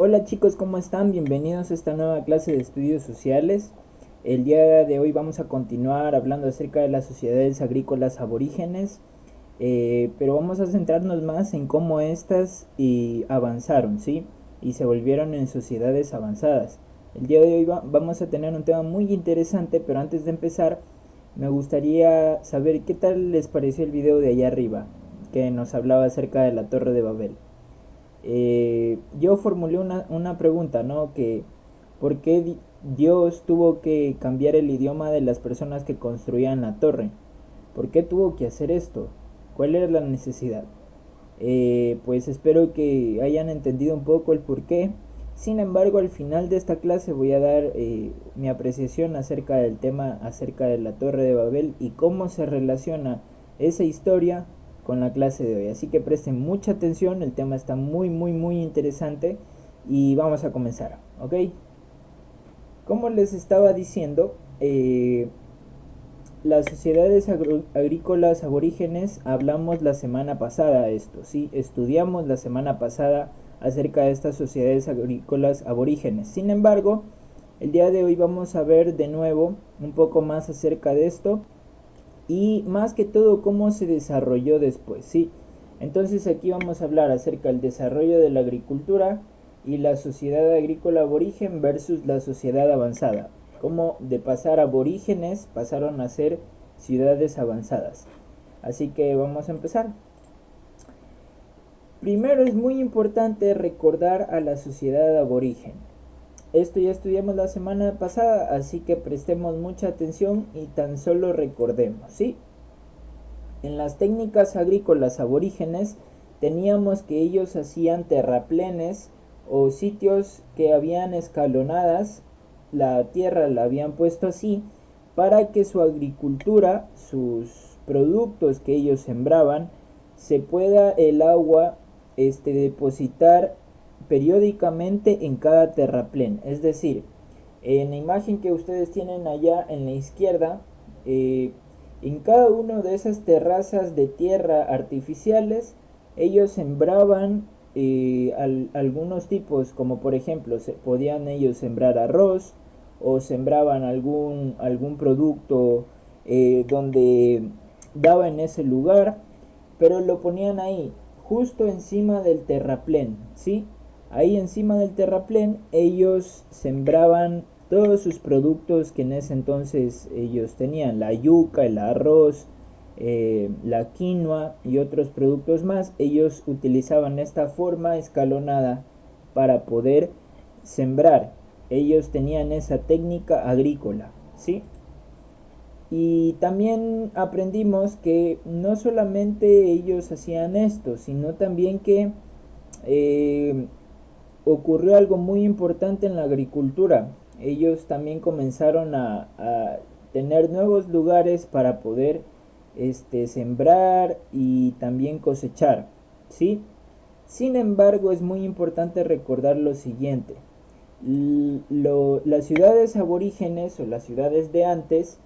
Hola chicos, ¿cómo están? Bienvenidos a esta nueva clase de estudios sociales. El día de hoy vamos a continuar hablando acerca de las sociedades agrícolas aborígenes, pero vamos a centrarnos más en cómo estas avanzaron, ¿sí? Y se volvieron en sociedades avanzadas. El día de hoy vamos a tener un tema muy interesante, pero antes de empezar, me gustaría saber qué tal les pareció el video de allá arriba, que nos hablaba acerca de la Torre de Babel. Yo formulé una pregunta, ¿no? Que ¿por qué Dios tuvo que cambiar el idioma de las personas que construían la torre? ¿Por qué tuvo que hacer esto? ¿Cuál era la necesidad? Pues espero que hayan entendido un poco el por qué. Sin embargo, al final de esta clase voy a dar mi apreciación acerca del tema, acerca de la Torre de Babel y cómo se relaciona esa historia con la clase de hoy. Así que presten mucha atención, el tema está muy interesante y vamos a comenzar, ¿ok? Como les estaba diciendo, las sociedades agrícolas aborígenes hablamos la semana pasada esto, ¿sí? Estudiamos la semana pasada acerca de estas sociedades agrícolas aborígenes. Sin embargo, el día de hoy vamos a ver de nuevo un poco más acerca de esto y más que todo cómo se desarrolló después, ¿sí? Entonces aquí vamos a hablar acerca del desarrollo de la agricultura y la sociedad agrícola aborigen versus la sociedad avanzada. Cómo de pasar aborígenes pasaron a ser ciudades avanzadas. Así que vamos a empezar. Primero es muy importante recordar a la sociedad aborigen. Esto ya estudiamos la semana pasada, así que prestemos mucha atención y tan solo recordemos, ¿sí? En las técnicas agrícolas aborígenes teníamos que ellos hacían terraplenes o sitios que habían escalonadas, la tierra la habían puesto así para que su agricultura, sus productos que ellos sembraban, se pueda el agua depositar periódicamente en cada terraplén. Es decir, en la imagen que ustedes tienen allá en la izquierda, en cada una de esas terrazas de tierra artificiales, ellos sembraban algunos tipos, como por ejemplo, podían ellos sembrar arroz o sembraban algún producto donde daba en ese lugar, pero lo ponían ahí, justo encima del terraplén, ¿sí? Ahí encima del terraplén ellos sembraban todos sus productos que en ese entonces ellos tenían, la yuca, el arroz, la quinoa y otros productos más. Ellos utilizaban esta forma escalonada para poder sembrar. Ellos tenían esa técnica agrícola, ¿sí? Y también aprendimos que no solamente ellos hacían esto, sino también que eh, ocurrió algo muy importante en la agricultura. Ellos también comenzaron a tener nuevos lugares para poder sembrar y también cosechar, ¿sí? Sin embargo, es muy importante recordar lo siguiente. Las ciudades aborígenes o las ciudades de antes,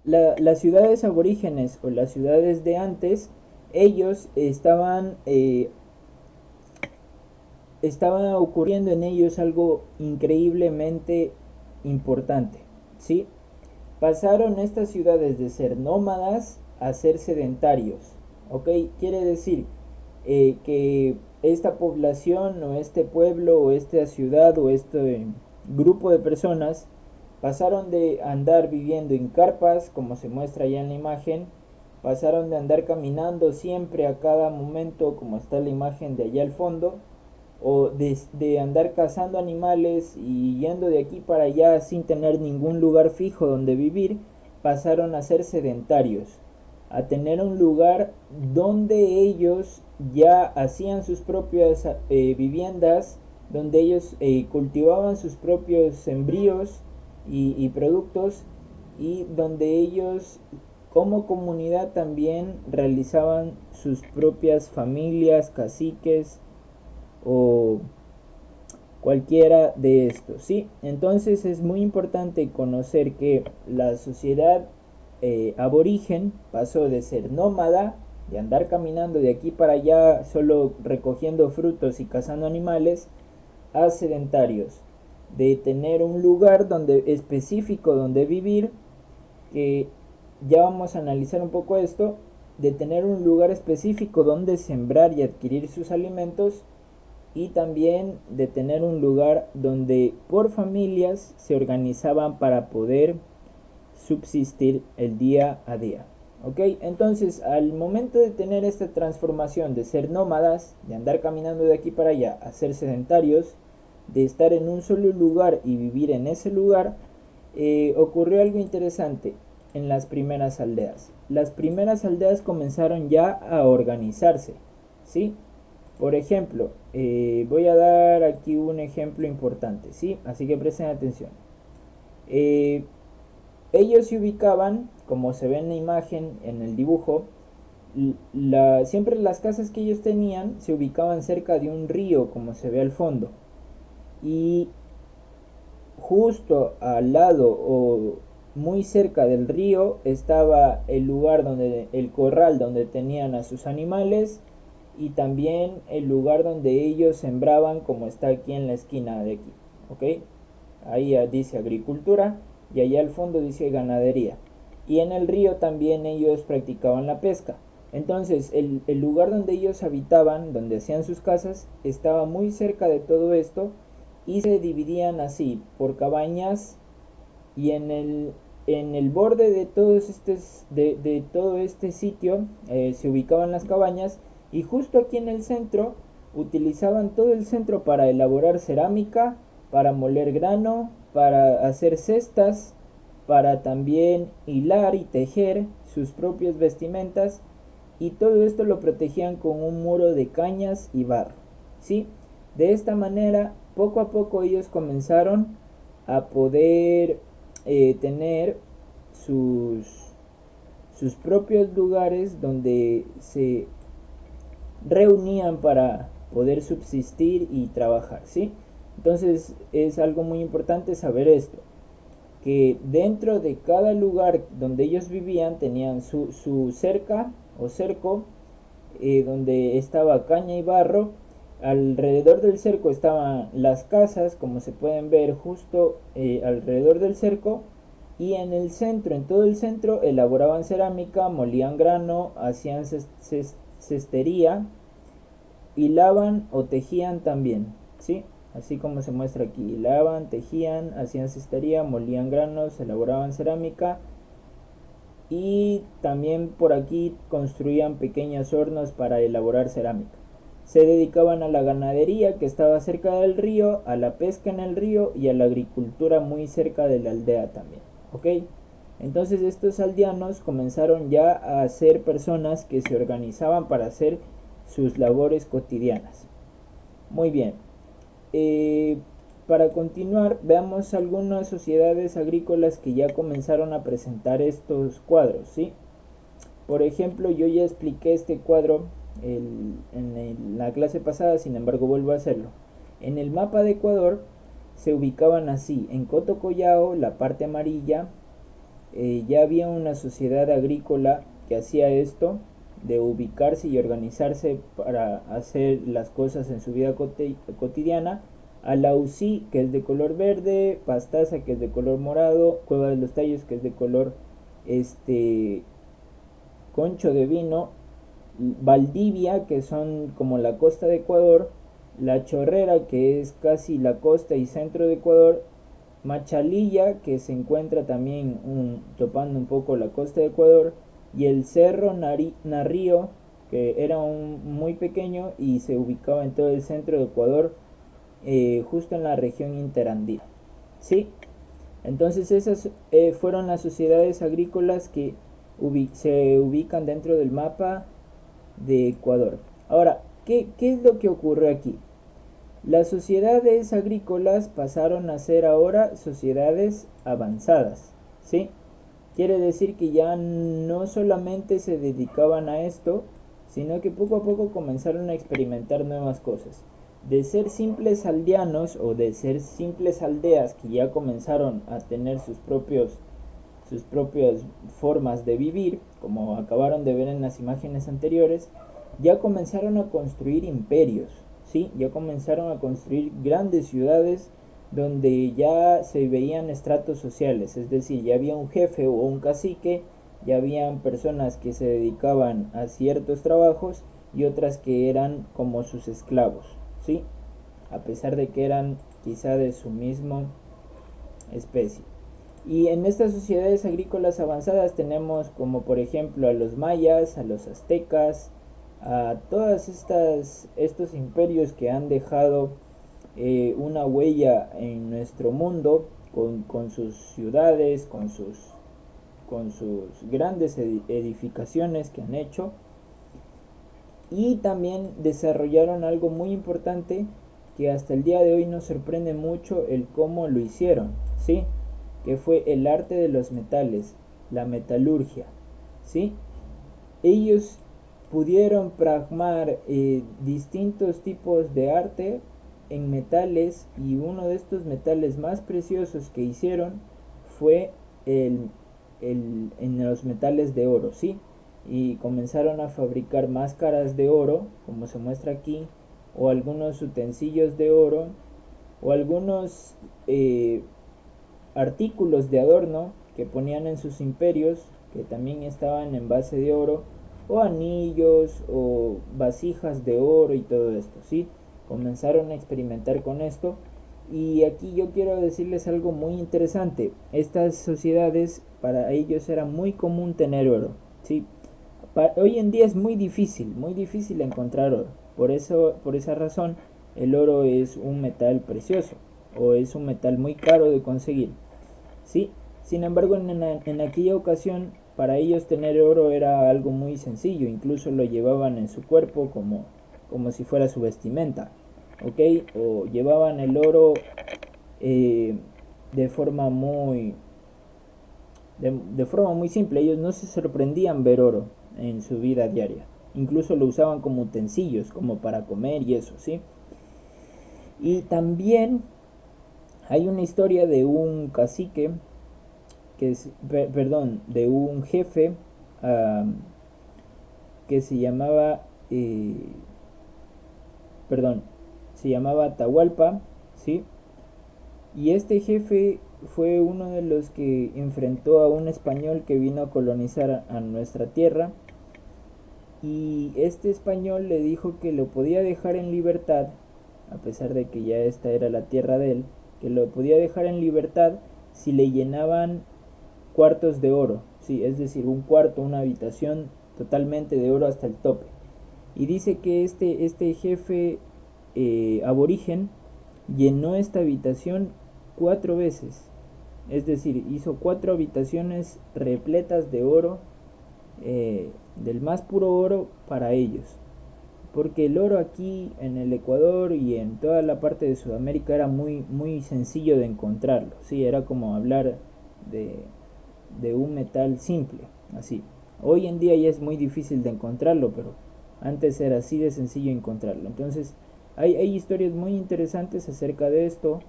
las ciudades aborígenes o las ciudades de antes, ellos estaba ocurriendo en ellos algo increíblemente importante, ¿sí? Pasaron estas ciudades de ser nómadas a ser sedentarios, ¿ok? Quiere decir que esta población o este pueblo o esta ciudad o este grupo de personas pasaron de andar viviendo en carpas, como se muestra ya en la imagen, pasaron de andar caminando siempre a cada momento, como está la imagen de allá al fondo, o de andar cazando animales y yendo de aquí para allá sin tener ningún lugar fijo donde vivir, pasaron a ser sedentarios, a tener un lugar donde ellos ya hacían sus propias viviendas, donde ellos cultivaban sus propios sembríos y productos, y donde ellos como comunidad también realizaban sus propias familias, caciques o cualquiera de estos, ¿sí? Entonces es muy importante conocer que la sociedad aborigen pasó de ser nómada de andar caminando de aquí para allá solo recogiendo frutos y cazando animales, a sedentarios, de tener un lugar donde específico donde vivir, que ya vamos a analizar un poco esto, de tener un lugar específico donde sembrar y adquirir sus alimentos, y también de tener un lugar donde por familias se organizaban para poder subsistir el día a día. ¿Ok? Entonces, al momento de tener esta transformación de ser nómadas, de andar caminando de aquí para allá, a ser sedentarios, de estar en un solo lugar y vivir en ese lugar, ocurrió algo interesante en las primeras aldeas. Las primeras aldeas comenzaron ya a organizarse, ¿sí? Por ejemplo, voy a dar aquí un ejemplo importante, ¿sí? Así que presten atención. Eh, Ellos se ubicaban, como se ve en la imagen, en el dibujo, siempre las casas que ellos tenían se ubicaban cerca de un río, como se ve al fondo. Y justo al lado o muy cerca del río estaba el lugar donde el corral donde tenían a sus animales, y también el lugar donde ellos sembraban, como está aquí en la esquina de aquí, ¿ok? Ahí dice agricultura y allá al fondo dice ganadería, y en el río también ellos practicaban la pesca. Entonces el lugar donde ellos habitaban, donde hacían sus casas, estaba muy cerca de todo esto, y se dividían así por cabañas, y en el borde de todo este sitio se ubicaban las cabañas, y justo aquí en el centro utilizaban todo el centro para elaborar cerámica, para moler grano, para hacer cestas, para también hilar y tejer sus propias vestimentas, y todo esto lo protegían con un muro de cañas y barro, ¿sí? De esta manera, poco a poco ellos comenzaron a poder tener sus, sus propios lugares donde se reunían para poder subsistir y trabajar, ¿sí? Entonces es algo muy importante saber esto, que dentro de cada lugar donde ellos vivían tenían su cerca o cerco, donde estaba caña y barro. Alrededor del cerco estaban las casas, como se pueden ver justo alrededor del cerco, y en el centro, en todo el centro, elaboraban cerámica, molían grano, hacían cestería, hilaban o tejían también, ¿sí? Así como se muestra aquí, hilaban, tejían, hacían cestería, molían granos, elaboraban cerámica, y también por aquí construían pequeños hornos para elaborar cerámica. Se dedicaban a la ganadería, que estaba cerca del río, a la pesca en el río y a la agricultura muy cerca de la aldea también, ¿ok? Entonces estos aldeanos comenzaron ya a ser personas que se organizaban para hacer sus labores cotidianas. Muy bien. Eh, para continuar, veamos algunas sociedades agrícolas que ya comenzaron a presentar estos cuadros, ¿sí? Por ejemplo, yo ya expliqué este cuadro en la clase pasada, sin embargo vuelvo a hacerlo. En el mapa de Ecuador se ubicaban así: en Cotocollao, la parte amarilla, ya había una sociedad agrícola que hacía esto, de ubicarse y organizarse para hacer las cosas en su vida cotidiana. Alausí, que es de color verde; Pastaza, que es de color morado; Cueva de los Tallos, que es de color concho de vino; Valdivia, que son como la costa de Ecuador; La Chorrera, que es casi la costa y centro de Ecuador; Machalilla, que se encuentra también topando un poco la costa de Ecuador; y el Cerro Narrío, que era muy pequeño y se ubicaba en todo el centro de Ecuador, justo en la región interandina, ¿sí? Entonces esas fueron las sociedades agrícolas que se ubican dentro del mapa de Ecuador. Ahora, ¿qué es lo que ocurre aquí? Las sociedades agrícolas pasaron a ser ahora sociedades avanzadas, ¿sí? Quiere decir que ya no solamente se dedicaban a esto, sino que poco a poco comenzaron a experimentar nuevas cosas. De ser simples aldeanos o de ser simples aldeas que ya comenzaron a tener sus sus propias formas de vivir, como acabaron de ver en las imágenes anteriores, ya comenzaron a construir imperios, ¿sí? Ya comenzaron a construir grandes ciudades donde ya se veían estratos sociales, es decir, ya había un jefe o un cacique, ya habían personas que se dedicaban a ciertos trabajos y otras que eran como sus esclavos, ¿sí? A pesar de que eran quizá de su misma especie. Y en estas sociedades agrícolas avanzadas tenemos como por ejemplo a los mayas, a los aztecas, a todas estos imperios que han dejado una huella en nuestro mundo con sus ciudades, con sus grandes edificaciones que han hecho, y también desarrollaron algo muy importante que hasta el día de hoy nos sorprende mucho el cómo lo hicieron, ¿sí? Que fue el arte de los metales, la metalurgia, ¿sí? Ellos pudieron plasmar distintos tipos de arte en metales, y uno de estos metales más preciosos que hicieron fue en los metales de oro, ¿sí? Y comenzaron a fabricar máscaras de oro, como se muestra aquí, o algunos utensilios de oro, o algunos artículos de adorno que ponían en sus imperios, que también estaban en base de oro, o anillos o vasijas de oro y todo esto, ¿sí? Comenzaron a experimentar con esto, y aquí yo quiero decirles algo muy interesante. Estas sociedades, para ellos era muy común tener oro, ¿sí? Hoy en día es muy difícil encontrar oro. Por esa razón, el oro es un metal precioso, o es un metal muy caro de conseguir, ¿sí? Sin embargo, en aquella ocasión, para ellos tener oro era algo muy sencillo, incluso lo llevaban en su cuerpo como si fuera su vestimenta, ¿ok? O llevaban el oro eh, de forma muy de forma muy simple. Ellos no se sorprendían ver oro en su vida diaria, incluso lo usaban como utensilios, como para comer y eso, ¿sí? Y también hay una historia de un cacique de un jefe uh, que se llamaba, perdón, se llamaba Atahualpa, ¿sí? Y este jefe fue uno de los que enfrentó a un español que vino a colonizar a nuestra tierra, y este español le dijo que lo podía dejar en libertad, a pesar de que ya esta era la tierra de él, que lo podía dejar en libertad si le llenaban cuartos de oro, sí, es decir, un cuarto, una habitación totalmente de oro hasta el tope. Y dice que este jefe aborigen llenó esta habitación 4 veces, es decir, hizo 4 habitaciones repletas de oro, del más puro oro para ellos, porque el oro aquí en el Ecuador y en toda la parte de Sudamérica era muy sencillo de encontrarlo, sí, era como hablar de, de un metal simple, así. Hoy en día ya es muy difícil de encontrarlo, pero antes era así de sencillo encontrarlo. Entonces, hay historias muy interesantes acerca de esto.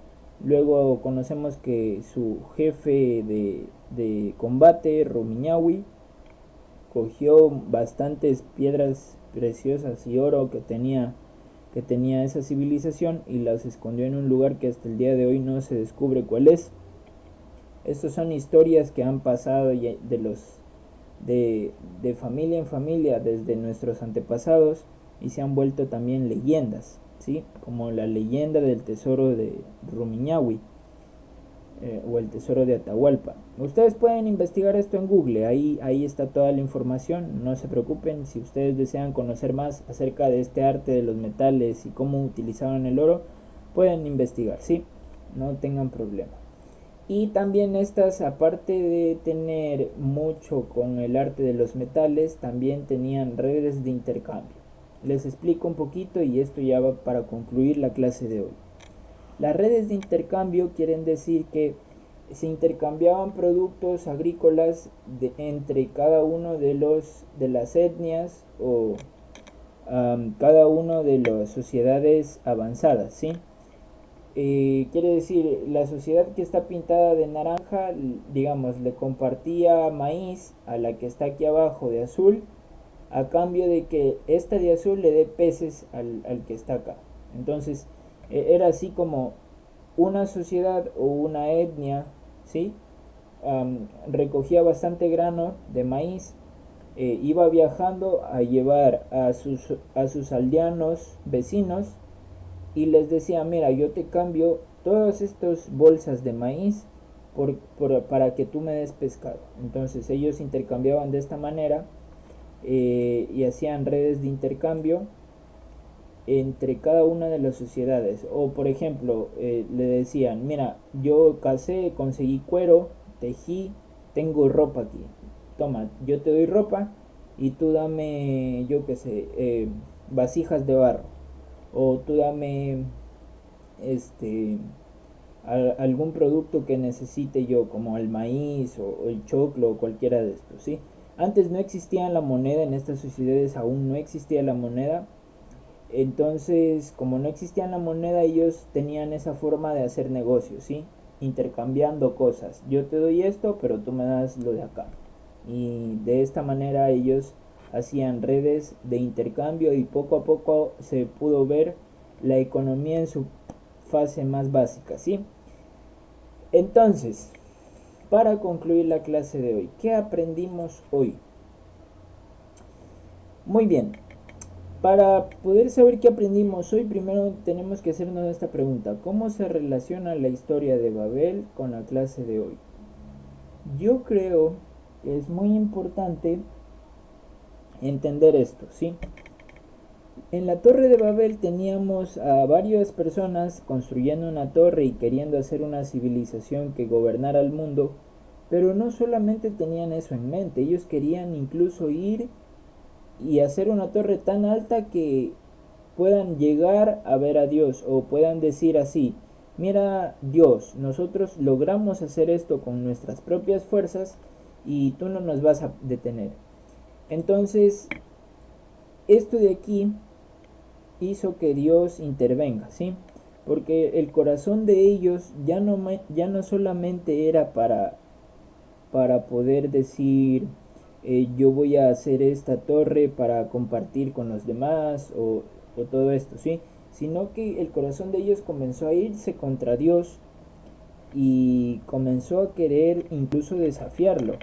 Luego conocemos que su jefe de combate, Rumiñahui, cogió bastantes piedras preciosas y oro que tenía esa civilización, y las escondió en un lugar que hasta el día de hoy no se descubre cuál es. Estas son historias que han pasado de familia en familia desde nuestros antepasados, y se han vuelto también leyendas, ¿sí? Como la leyenda del tesoro de Rumiñahui, o el tesoro de Atahualpa. Ustedes pueden investigar esto en Google, ahí está toda la información, no se preocupen. Si ustedes desean conocer más acerca de este arte de los metales y cómo utilizaban el oro, pueden investigar, ¿sí? No tengan problema. Y también estas, aparte de tener mucho con el arte de los metales, también tenían redes de intercambio. Les explico un poquito y esto ya va para concluir la clase de hoy. Las redes de intercambio quieren decir que se intercambiaban productos agrícolas entre cada uno de las etnias, o cada uno de las sociedades avanzadas, ¿sí? quiere decir, la sociedad que está pintada de naranja, digamos, le compartía maíz a la que está aquí abajo de azul, a cambio de que esta de azul le dé peces al que está acá. Entonces, era así como una sociedad o una etnia, ¿sí? Recogía bastante grano de maíz, iba viajando a llevar a sus aldeanos vecinos y les decía, mira, yo te cambio todas estas bolsas de maíz para que tú me des pescado. Entonces ellos intercambiaban de esta manera, y hacían redes de intercambio entre cada una de las sociedades. O por ejemplo, le decían, mira, yo casé, conseguí cuero, tejí, tengo ropa aquí. Toma, yo te doy ropa y tú dame, yo qué sé, vasijas de barro. O tú dame este algún producto que necesite yo, como el maíz o el choclo o cualquiera de estos, ¿sí? Antes no existía la moneda, en estas sociedades aún no existía la moneda. Entonces, como no existía la moneda, ellos tenían esa forma de hacer negocios, ¿sí? Intercambiando cosas. Yo te doy esto, pero tú me das lo de acá. Y de esta manera ellos hacían redes de intercambio y poco a poco se pudo ver la economía en su fase más básica, ¿sí? Entonces, para concluir la clase de hoy, ¿qué aprendimos hoy? Muy bien, para poder saber qué aprendimos hoy, primero tenemos que hacernos esta pregunta: ¿cómo se relaciona la historia de Babel con la clase de hoy? Yo creo que es muy importante entender esto, ¿sí? En la Torre de Babel teníamos a varias personas construyendo una torre y queriendo hacer una civilización que gobernara el mundo, pero no solamente tenían eso en mente, ellos querían incluso ir y hacer una torre tan alta que puedan llegar a ver a Dios, o puedan decir así: mira Dios, nosotros logramos hacer esto con nuestras propias fuerzas y tú no nos vas a detener. Entonces, esto de aquí hizo que Dios intervenga, ¿sí? Porque el corazón de ellos ya no solamente era para poder decir, yo voy a hacer esta torre para compartir con los demás, o todo esto, ¿sí? Sino que el corazón de ellos comenzó a irse contra Dios y comenzó a querer incluso desafiarlo.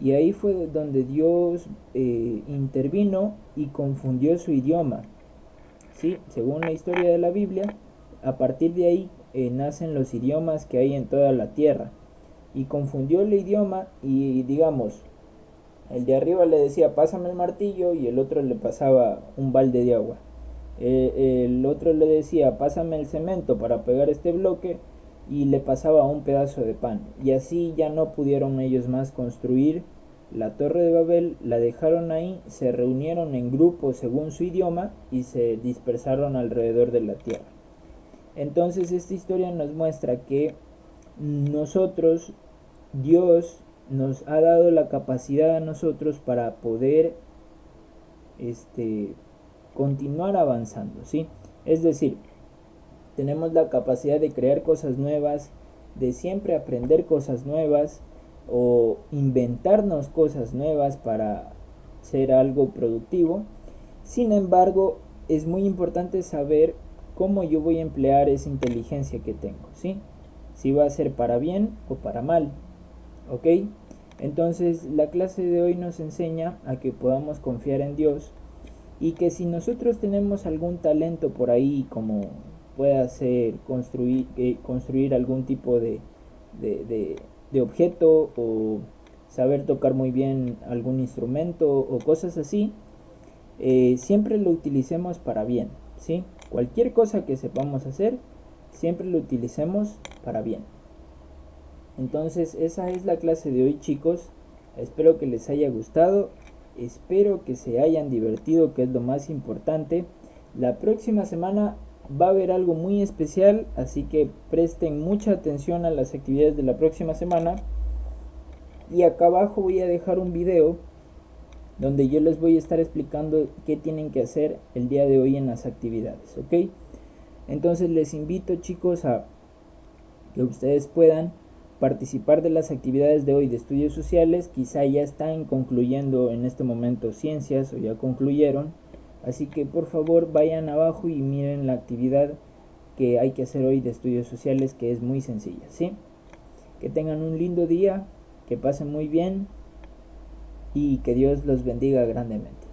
Y ahí fue donde Dios intervino y confundió su idioma, ¿sí? Según la historia de la Biblia, a partir de ahí nacen los idiomas que hay en toda la tierra. Y confundió el idioma y, digamos, el de arriba le decía pásame el martillo y el otro le pasaba un balde de agua. El otro le decía pásame el cemento para pegar este bloque y le pasaba un pedazo de pan. Y así ya no pudieron ellos más construir la Torre de Babel, la dejaron ahí, se reunieron en grupos según su idioma y se dispersaron alrededor de la tierra. Entonces esta historia nos muestra que nosotros, Dios nos ha dado la capacidad a nosotros para poder continuar avanzando, ¿sí? Es decir, tenemos la capacidad de crear cosas nuevas, de siempre aprender cosas nuevas o inventarnos cosas nuevas para ser algo productivo. Sin embargo, es muy importante saber cómo yo voy a emplear esa inteligencia que tengo, ¿sí? Si va a ser para bien o para mal, ¿ok? Entonces la clase de hoy nos enseña a que podamos confiar en Dios y que si nosotros tenemos algún talento por ahí, como pueda ser construir algún tipo de objeto, o saber tocar muy bien algún instrumento o cosas así, siempre lo utilicemos para bien, ¿sí? Cualquier cosa que sepamos hacer, siempre lo utilicemos para bien. Entonces esa es la clase de hoy, chicos. Espero que les haya gustado, espero que se hayan divertido, que es lo más importante. La próxima semana va a haber algo muy especial, así que presten mucha atención a las actividades de la próxima semana. Y acá abajo voy a dejar un video donde yo les voy a estar explicando qué tienen que hacer el día de hoy en las actividades, ¿ok? Entonces les invito, chicos, a que ustedes puedan participar de las actividades de hoy de estudios sociales. Quizá ya están concluyendo en este momento ciencias o ya concluyeron, así que por favor vayan abajo y miren la actividad que hay que hacer hoy de estudios sociales, que es muy sencilla, ¿sí? Que tengan un lindo día, que pasen muy bien y que Dios los bendiga grandemente.